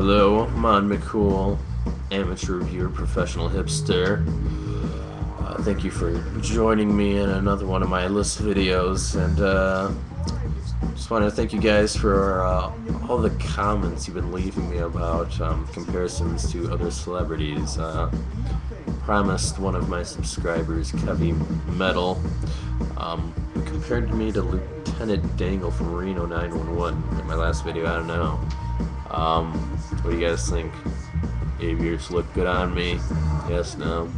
Hello, I'm Mccool, amateur reviewer, professional hipster. Thank you for joining me in another one of my list videos, and just want to thank you guys for all the comments you've been leaving me about comparisons to other celebrities. Promised one of my subscribers, Kevy Metal, compared me to Lieutenant Dangle from Reno 911 in my last video. I don't know. What do you guys think? Aviators look good on me? Yes, no?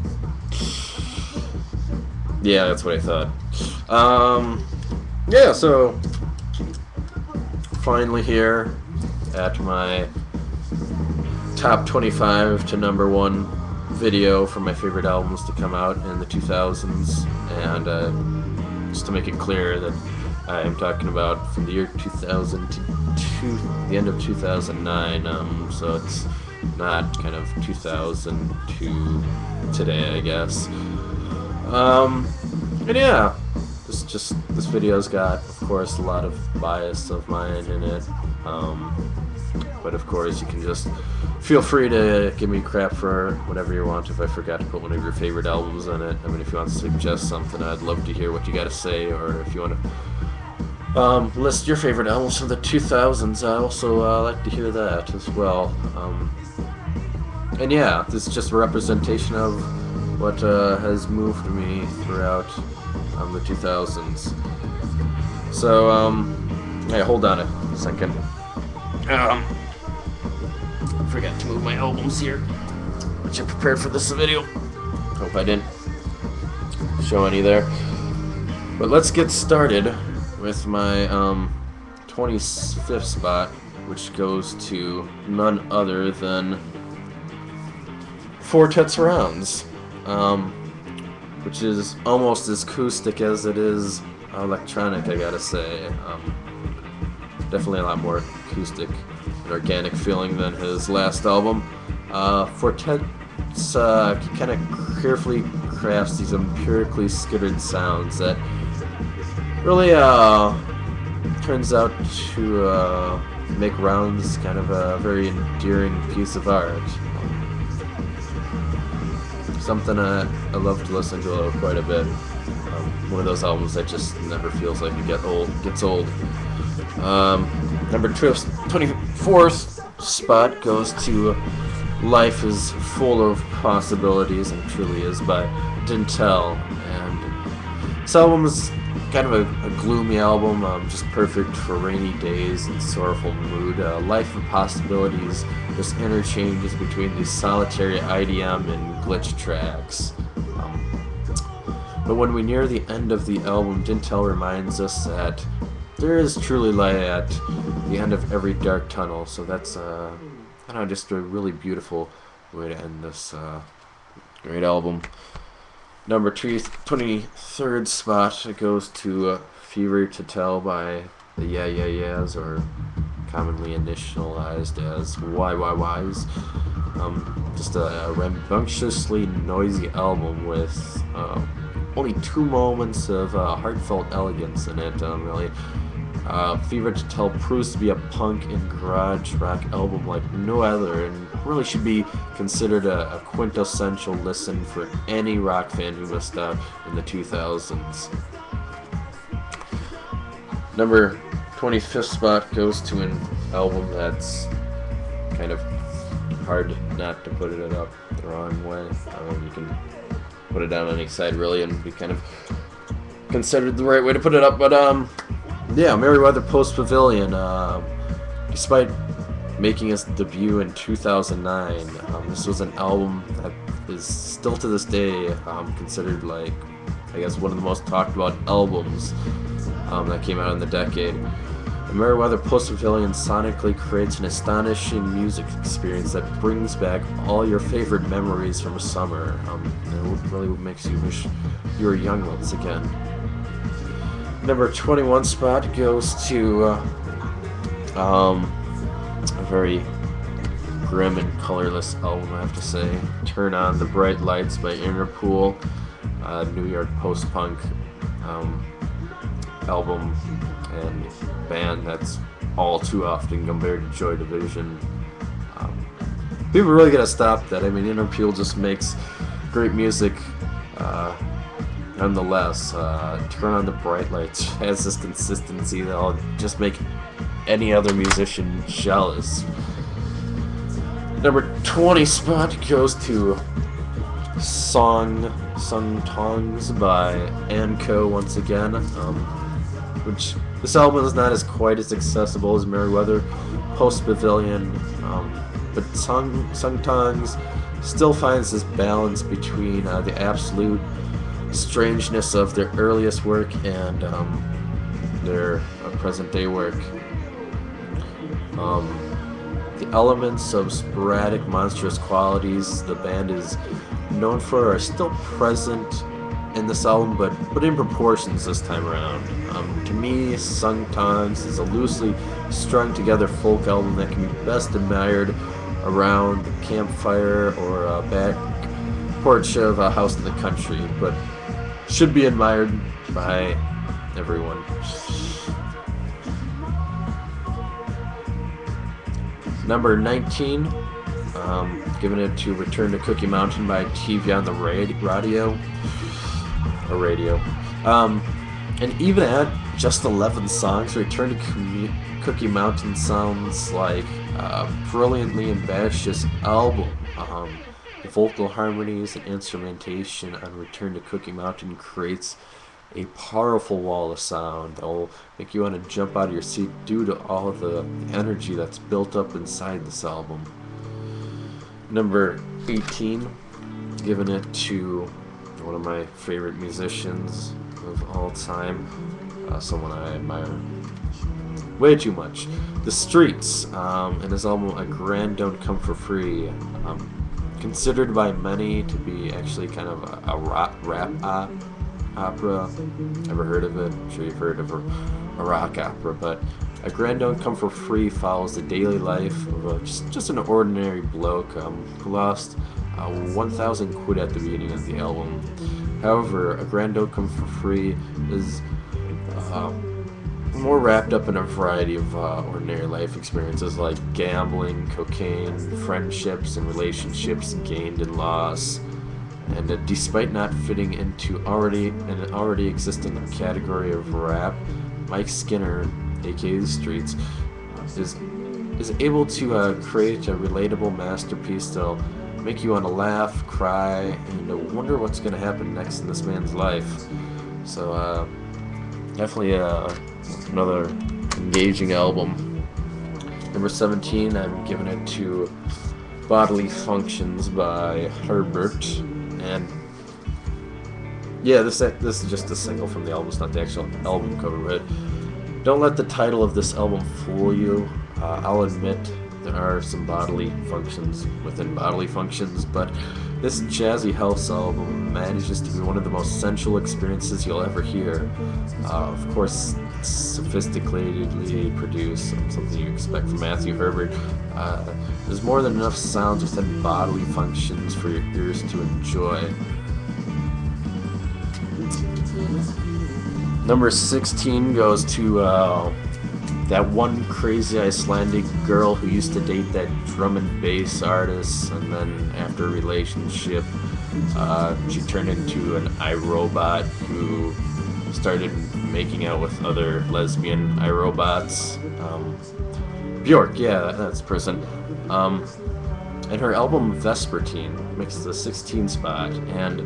Yeah, that's what I thought. Yeah, so finally here at my top 25 to number 1 video for my favorite albums to come out in the 2000s, and just to make it clear that I'm talking about from the year 2000 to the end of 2009, so it's not kind of 2000 to today, I guess. And yeah, this video's got, of course, a lot of bias of mine in it, but of course you can just feel free to give me crap for whatever you want if I forgot to put one of your favorite albums in it. I mean, if you want to suggest something, I'd love to hear what you got to say, or if you want to list your favorite albums from the 2000s, I also like to hear that as well. And yeah, this is just a representation of what has moved me throughout the 2000s. So, hey, hold on a second. I forgot to move my albums here, which I prepared for this video. Hope I didn't show any there. But let's get started with my 25th spot, which goes to none other than Fortet Surrounds, which is almost as acoustic as it is electronic, I gotta say. Definitely a lot more acoustic and organic feeling than his last album. Fortet's kind of carefully crafts these empirically skittered sounds that really turns out to make Rounds kind of a very endearing piece of art. Something I love to listen to quite a bit. One of those albums that just never feels like it gets old. Number 24th spot goes to Life is Full of Possibilities, and truly is, by Dntel. And this album is kind of a gloomy album, just perfect for rainy days and sorrowful mood. Life of Possibilities just interchanges between these solitary IDM and glitch tracks. But when we near the end of the album, Dntel reminds us that there is truly light at the end of every dark tunnel. So that's, I don't know, just a really beautiful way to end this great album. Number 23rd spot, it goes to Fever to Tell by the Yeah Yeah Yeahs, or commonly initialized as YYYs. Just a rambunctiously noisy album with only 2 moments of heartfelt elegance in it, really. Fever to Tell proves to be a punk and garage rock album like no other, and really should be considered a quintessential listen for any rock fan who missed out in the 2000s. Number 25th spot goes to an album that's kind of hard not to put it up the wrong way. You can put it down on any side really and be kind of considered the right way to put it up, but yeah, Meriwether post Pavilion, despite making its debut in 2009, this was an album that is still to this day considered, like, I guess, one of the most talked about albums that came out in the decade. The Meriwether post Pavilion sonically creates an astonishing music experience that brings back all your favorite memories from a summer, and it really makes you wish you were young once again. Number 21 spot goes to a very grim and colorless album, I have to say. Turn On the Bright Lights by Interpol, New York post-punk album and band that's all too often compared to Joy Division. People really gotta stop that. I mean, Interpol just makes great music. Nonetheless, Turn on the Bright Lights has this consistency that'll just make any other musician jealous. Number 20 spot goes to Tongs by Mccool once again, which this album is not as quite as accessible as Meriwether post Pavilion, but Tongs still finds this balance between the absolute strangeness of their earliest work and their present day work. The elements of sporadic, monstrous qualities the band is known for are still present in this album, but in proportions this time around. To me, Tongs is a loosely strung together folk album that can be best admired around the campfire or a back porch of a house in the country, but should be admired by everyone. Number 19, giving it to Return to Cookie Mountain by TV on the radio. And even at just 11 songs, Return to Cookie Mountain sounds like a brilliantly ambitious album. The vocal harmonies and instrumentation on Return to Cookie Mountain creates a powerful wall of sound that will make you want to jump out of your seat due to all of the energy that's built up inside this album. Number 18, giving it to one of my favorite musicians of all time, someone I admire way too much, The Streets, and his album A Grand Don't Come For Free, considered by many to be actually kind of a rap opera. Ever heard of it? I'm sure you've heard of a rock opera, but A Grand Don't Come For Free follows the daily life of just an ordinary bloke who lost 1,000 quid at the beginning of the album. However, A Grand Don't Come For Free is more wrapped up in a variety of ordinary life experiences like gambling, cocaine, friendships, and relationships gained and lost. And despite not fitting into an already existing category of rap, Mike Skinner, aka The Streets, is able to create a relatable masterpiece that'll make you want to laugh, cry, and wonder what's going to happen next in this man's life. So definitely another engaging album. Number 17, I'm giving it to Bodily Functions by Herbert. And yeah, this is just a single from the album. It's not the actual album cover, but don't let the title of this album fool you. I'll admit there are some bodily functions within Bodily Functions, but this jazzy house album manages to be one of the most sensual experiences you'll ever hear. Of course, it's sophisticatedly produced, something you expect from Matthew Herbert. There's more than enough sounds within Bodily Functions for your ears to enjoy. Number 16 goes to that one crazy Icelandic girl who used to date that drum and bass artist, and then after a relationship, she turned into an iRobot who started making out with other lesbian iRobots. Bjork, yeah, that's the person. And her album Vespertine makes the 16 spot, and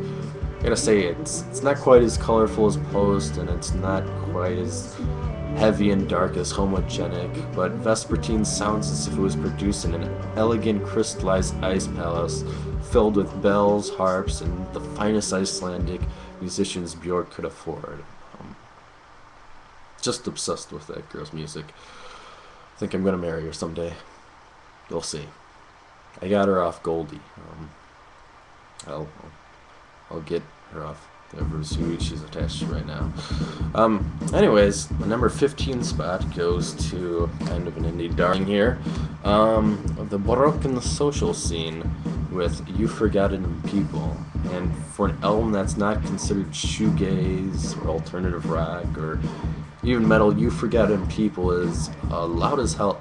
I gotta say, it's not quite as colorful as Post, and it's not quite as heavy and dark as Homogenic, but Vespertine sounds as if it was produced in an elegant crystallized ice palace filled with bells, harps, and the finest Icelandic musicians Bjork could afford. Just obsessed with that girl's music. I think I'm gonna marry her someday. We'll see. I got her off Goldie. I'll get her off who she's attached to right now. Anyways, the number 15 spot goes to kind of an indie darling here. The Baroque and the Social Scene with You Forgotten People. And for an album that's not considered shoegaze or alternative rock or even metal, You Forgotten People is a loud as hell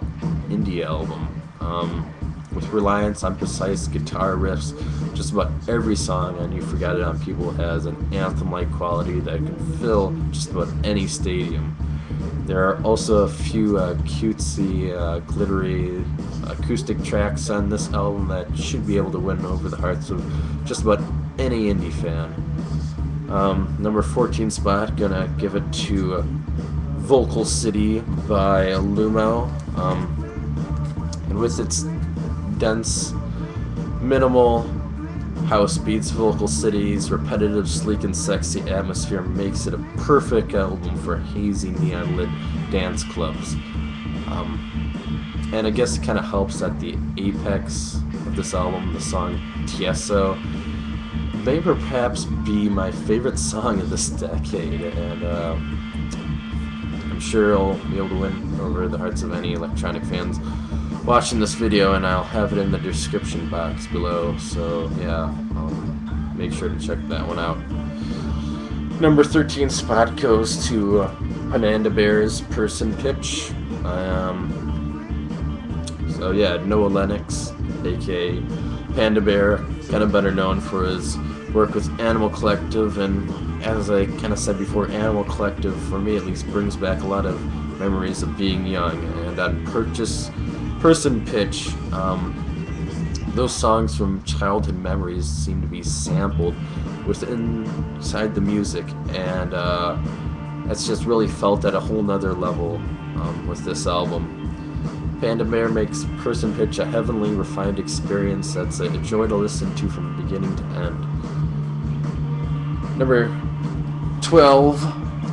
indie album. with reliance on precise guitar riffs. Just about every song on You Forgot It On People has an anthem-like quality that can fill just about any stadium. There are also a few cutesy, glittery acoustic tracks on this album that should be able to win over the hearts of just about any indie fan. Number 14 spot, gonna give it to Vocalcity by Luomo. And with its dense, minimal house beats, Vocalcity's repetitive, sleek, and sexy atmosphere makes it a perfect album for hazy, neon-lit dance clubs. And I guess it kind of helps that the apex of this album, the song Tieso, may perhaps be my favorite song of this decade, and I'm sure it'll be able to win over the hearts of any electronic fans watching this video, and I'll have it in the description box below, so yeah, make sure to check that one out. Number 13 spot goes to Panda Bear's Person Pitch. So yeah, Noah Lennox, aka Panda Bear, kind of better known for his work with Animal Collective, and as I kind of said before, Animal Collective, for me at least, brings back a lot of memories of being young. And on Person Pitch, those songs from childhood memories seem to be sampled inside the music, and that's just really felt at a whole nother level with this album. Panda Bear makes Person Pitch a heavenly, refined experience that's a joy to listen to from beginning to end. Number 12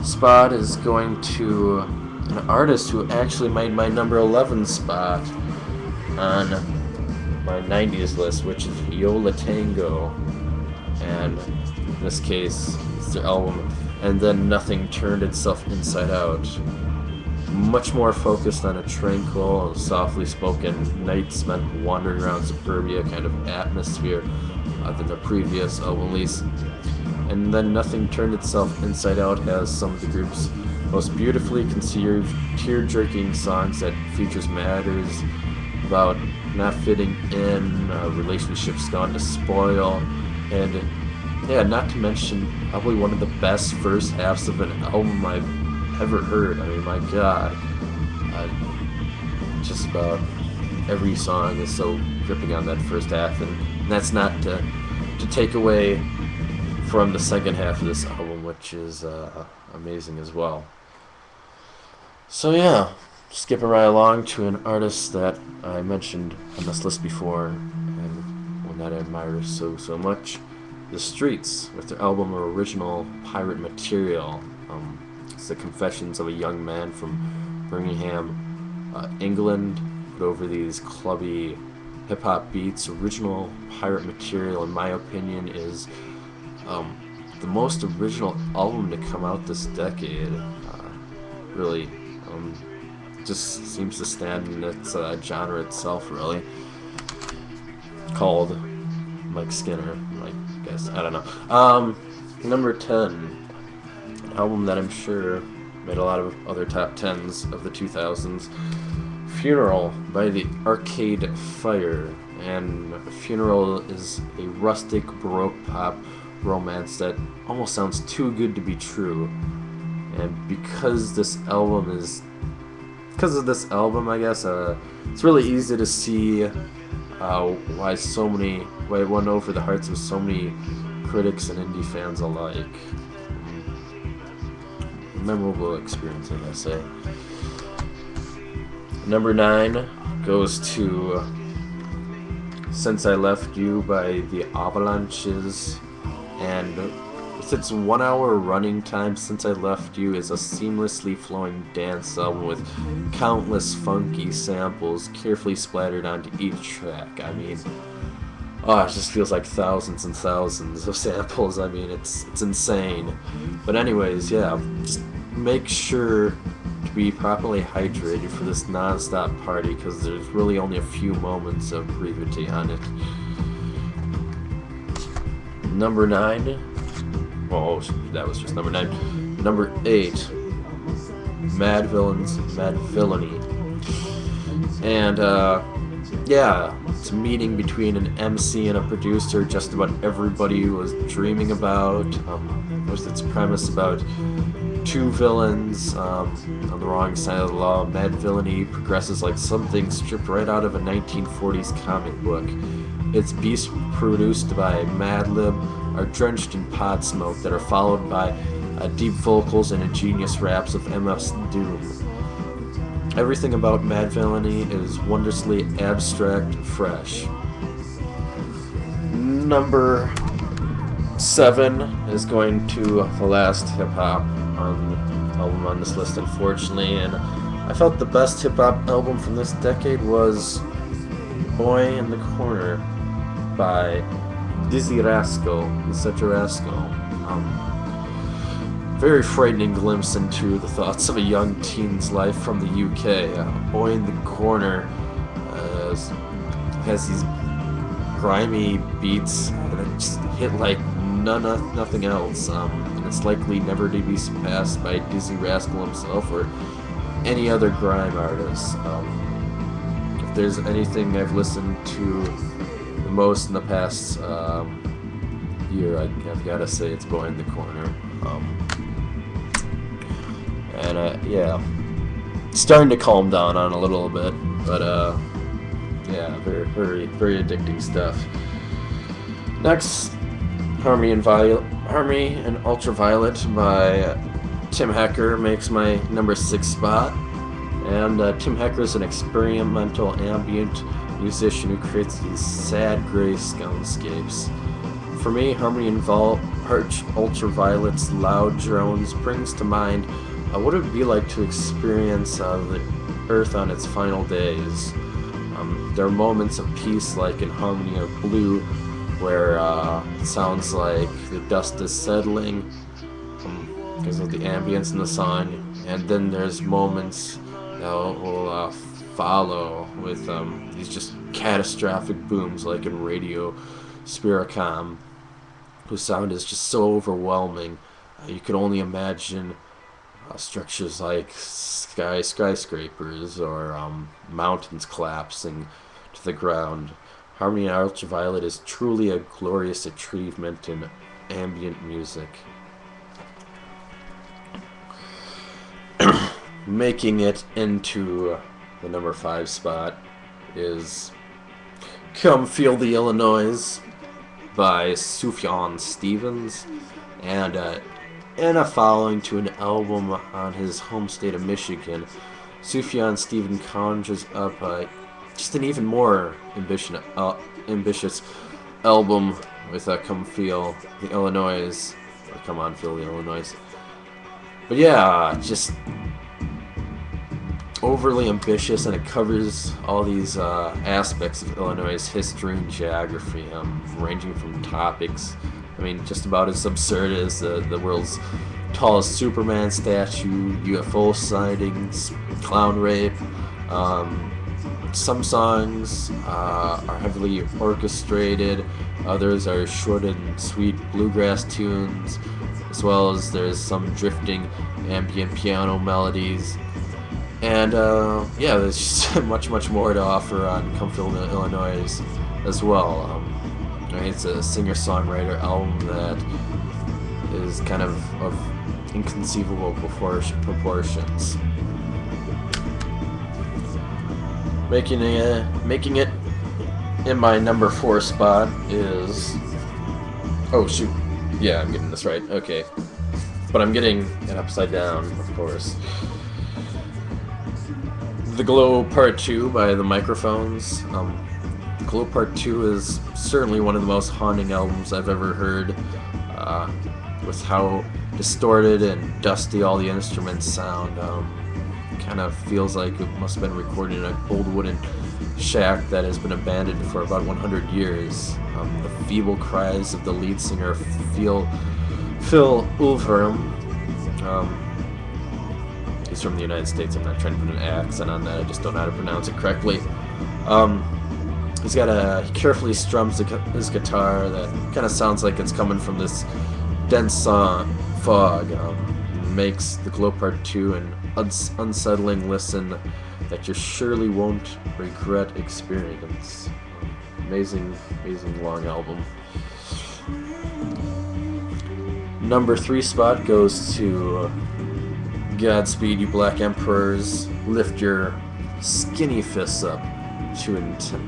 spot is going to an artist who actually made my number 11 spot on my 90s list, which is Yola Tango, and in this case it's their album And Then Nothing Turned Itself Inside Out. Much more focused on a tranquil, softly spoken night spent wandering around suburbia kind of atmosphere than the previous album release. And Then Nothing Turned Itself Inside Out has some of the group's most beautifully conceived, tear-jerking songs that features matters about not fitting in, relationships gone to spoil, and yeah, not to mention probably one of the best first halves of an album I've ever heard. I mean, my God, just about every song is so gripping on that first half, and that's not to take away from the second half of this album, which is amazing as well. So yeah, skipping right along to an artist that I mentioned on this list before, and one that I admire so much, The Streets, with their album Original Pirate Material. It's the confessions of a young man from Birmingham, England, put over these clubby hip-hop beats. Original Pirate Material, in my opinion, is the most original album to come out this decade. Really, just seems to stand in its genre itself, really. Called Mike Skinner, I guess, I don't know. Number 10. Album that I'm sure made a lot of other top 10s of the 2000s, Funeral by the Arcade Fire. And Funeral is a rustic baroque pop romance that almost sounds too good to be true. And because of this album, I guess, it's really easy to see why it won over the hearts of so many critics and indie fans alike. Memorable experience, I gotta say. Number 9 goes to Since I Left You by the Avalanches, and with its 1 hour running time, Since I Left You is a seamlessly flowing dance album with countless funky samples carefully splattered onto each track. I mean, it just feels like thousands and thousands of samples. I mean, it's insane. But anyways, yeah, just make sure to be properly hydrated for this non-stop party, because there's really only a few moments of brevity on it. Number 9. Oh, that was just number 9. Number 8. Madvillain's Madvillainy. And yeah, it's a meeting between an MC and a producer just about everybody was dreaming about. Was its premise about two villains on the wrong side of the law. Madvillainy progresses like something stripped right out of a 1940s comic book. Its beasts produced by Madlib are drenched in pot smoke that are followed by deep vocals and ingenious raps of MF's doom. Everything about Madvillainy is wondrously abstract and fresh. Number 7 is going to the last hip-hop album on this list, unfortunately, and I felt the best hip-hop album from this decade was Boy in the Corner by Dizzee Rascal, such a Rascal. Very frightening glimpse into the thoughts of a young teen's life from the UK. Boy in the Corner has these grimy beats that just hit like nothing else, and it's likely never to be surpassed by Dizzee Rascal himself or any other grime artist. If there's anything I've listened to the most in the past year, I've got to say it's Boy in the Corner. Yeah, starting to calm down on a little bit, but yeah, very addicting stuff. Next, Harmony and Ultraviolet by Tim Hecker makes my number 6 spot, and Tim Hecker is an experimental ambient musician who creates these sad gray soundscapes. For me, Harmony and Ultraviolet's loud drones brings to mind what it would be like to experience the Earth on its final days. There are moments of peace, like in Harmony of Blue, where it sounds like the dust is settling because of the ambience in the song, and then there's moments that will follow with these just catastrophic booms, like in Radio Spiricom, whose sound is just so overwhelming. You could only imagine structures like skyscrapers or mountains collapsing to the ground. Harmony and Ultraviolet is truly a glorious achievement in ambient music. Making it into the number 5 spot is Come Feel the Illinois by Sufjan Stevens, and a following to an album on his home state of Michigan. Sufjan Stevens conjures up just an even more ambitious album with Come Feel the Illinois, or Come On Feel the Illinois. But yeah, just overly ambitious, and it covers all these aspects of Illinois' history and geography, ranging from topics, I mean, just about as absurd as the world's tallest Superman statue, UFO sightings, clown rape. Some songs are heavily orchestrated, others are short and sweet bluegrass tunes, as well as there's some drifting ambient piano melodies. And yeah, there's just much more to offer on Come Feel the Illinois as well. It's a singer-songwriter album that is kind of inconceivable proportions. Making it in my number 4 spot is... Oh shoot, yeah, I'm getting this right, okay. But I'm getting it upside down, of course. The Glow Part 2 by The Microphones. The Glow Part 2 is certainly one of the most haunting albums I've ever heard, with how distorted and dusty all the instruments sound. Kind of feels like it must have been recorded in an old wooden shack that has been abandoned for about 100 years. The feeble cries of the lead singer Phil Ulverum. He's from the United States. I'm not trying to put an accent on that. I just don't know how to pronounce it correctly. He carefully strums his guitar that kind of sounds like it's coming from this dense fog. Makes The Glow Part 2 an unsettling listen that you surely won't regret experience. Amazing, amazing long album. Number 3 spot goes to Godspeed You Black Emperors. Lift your skinny fists up to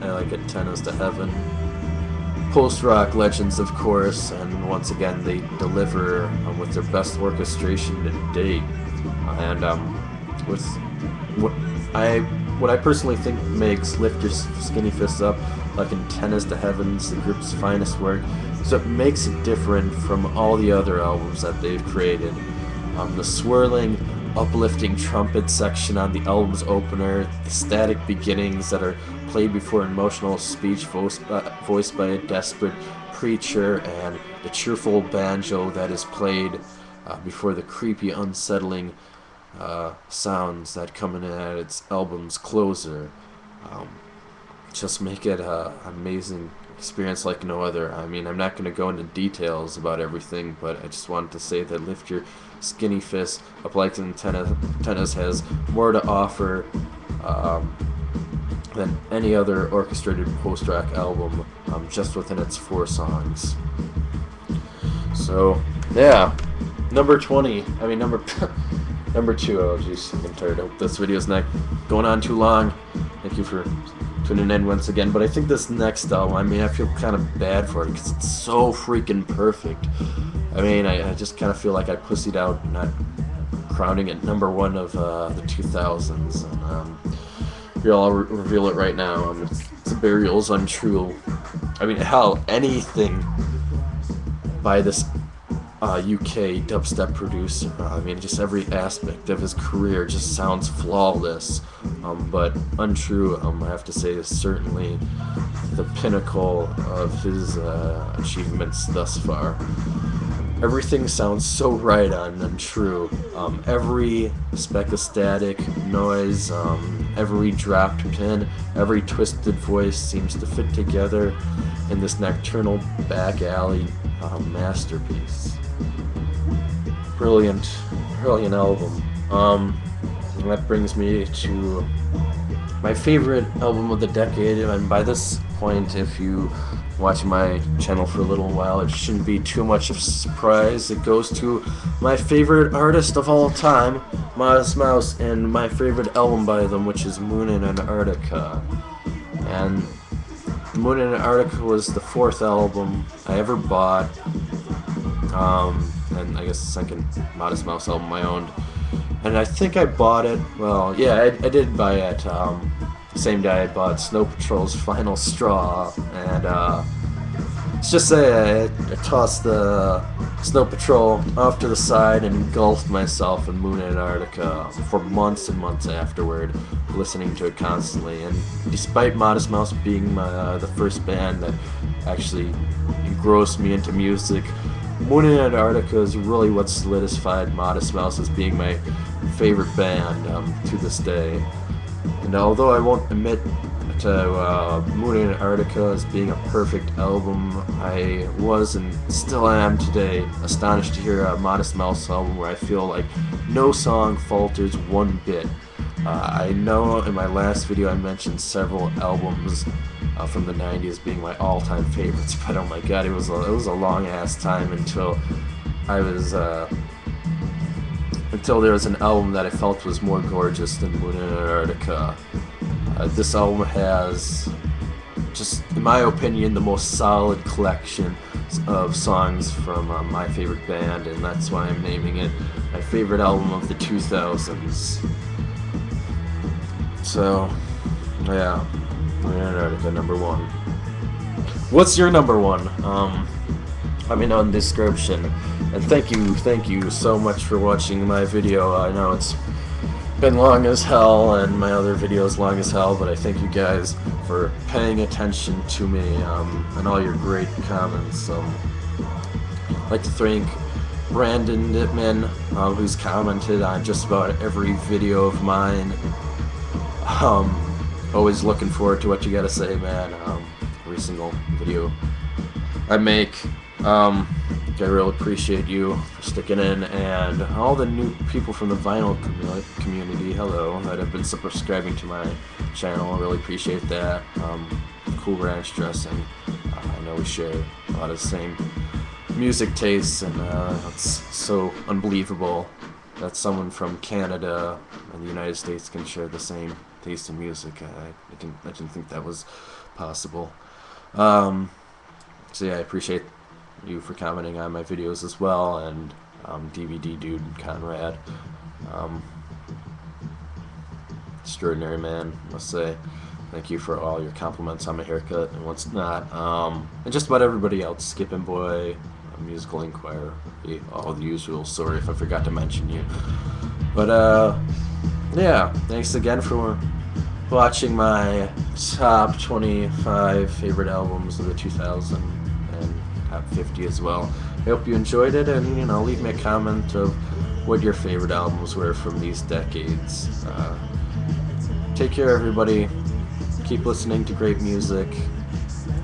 like a 10 is to heaven. Post-rock legends, of course, and once again they deliver with their best orchestration to date. And with what I personally think makes Lift Your Skinny Fists Up like Antennas to Heavens, the group's finest work, is what makes it different from all the other albums that they've created. The swirling, uplifting trumpet section on the album's opener, the static beginnings that are played before emotional speech voiced by a desperate preacher, and the cheerful banjo that is played before the creepy, unsettling sounds that come in at its album's closer. Just make it an amazing experience like no other. I mean, I'm not going to go into details about everything, but I just wanted to say that Lift Your Skinny Fist Up Like Antennas has more to offer than any other orchestrated post-rock album, just within its 4 songs. So, yeah. Number 20. I mean, number 2. Oh, jeez, I'm tired. I hope this video's not going on too long. Thank you for tuning in once again. But I think this next album, I mean, I feel kind of bad for it because it's so freaking perfect. I mean, I just kind of feel like I pussied out not crowning it number 1 of the 2000s. And I'll reveal it right now. It's Burial's Untrue. I mean, hell, anything by this UK dubstep producer. I mean, just every aspect of his career just sounds flawless. But Untrue, I have to say, is certainly the pinnacle of his achievements thus far. Everything sounds so right on Untrue. Every speck of static, noise, every dropped pin, every twisted voice seems to fit together in this nocturnal back alley masterpiece. Brilliant album. And that brings me to my favorite album of the decade, and by this point, if you watching my channel for a little while, it shouldn't be too much of a surprise. It goes to my favorite artist of all time, Modest Mouse, and my favorite album by them, which is Moon in Antarctica. And Moon in Antarctica was the 4th album I ever bought, and I guess the second Modest Mouse album I owned. And I think I bought it, well, yeah, I did buy it the same day I bought Snow Patrol's Final Straw, and let's just say I tossed the Snow Patrol off to the side and engulfed myself in Moon in Antarctica for months and months afterward, listening to it constantly. And despite Modest Mouse being the first band that actually engrossed me into music, Moon in Antarctica is really what solidified Modest Mouse as being my favorite band to this day. And although I won't admit to Moon in Antarctica as being a perfect album, I was and still am today astonished to hear a Modest Mouse album where I feel like no song falters one bit. I know in my last video I mentioned several albums from the 90s being my all-time favorites, but oh my god, it was a long-ass time until until there was an album that I felt was more gorgeous than Moon in Antarctica. This album has, just in my opinion, the most solid collection of songs from my favorite band, and that's why I'm naming it my favorite album of the 2000s. So, yeah, Moon in Antarctica, number 1. What's your number 1? Let me know in the description. And thank you so much for watching my video. I know it's been long as hell, and my other videos long as hell, but I thank you guys for paying attention to me and all your great comments. I'd like to thank Brandon Dittman, who's commented on just about every video of mine. Always looking forward to what you gotta say, man. Every single video I make. I really appreciate you for sticking in, and all the new people from the vinyl community, hello, that have been subscribing to my channel. I really appreciate that. Cool ranch dressing. I know we share a lot of the same music tastes, and it's so unbelievable that someone from Canada and the United States can share the same taste in music. I didn't think that was possible. So yeah, I appreciate you for commenting on my videos as well, and DVD Dude Conrad, extraordinary man, must say. Thank you for all your compliments on my haircut and what's not, and just about everybody else. Skippin' Boy, Musical Inquirer, all the usual. Sorry if I forgot to mention you, but yeah, thanks again for watching my top 25 favorite albums of the 2000 and top 50 as well. I hope you enjoyed it, and leave me a comment of what your favorite albums were from these decades. Take care, everybody. Keep listening to great music.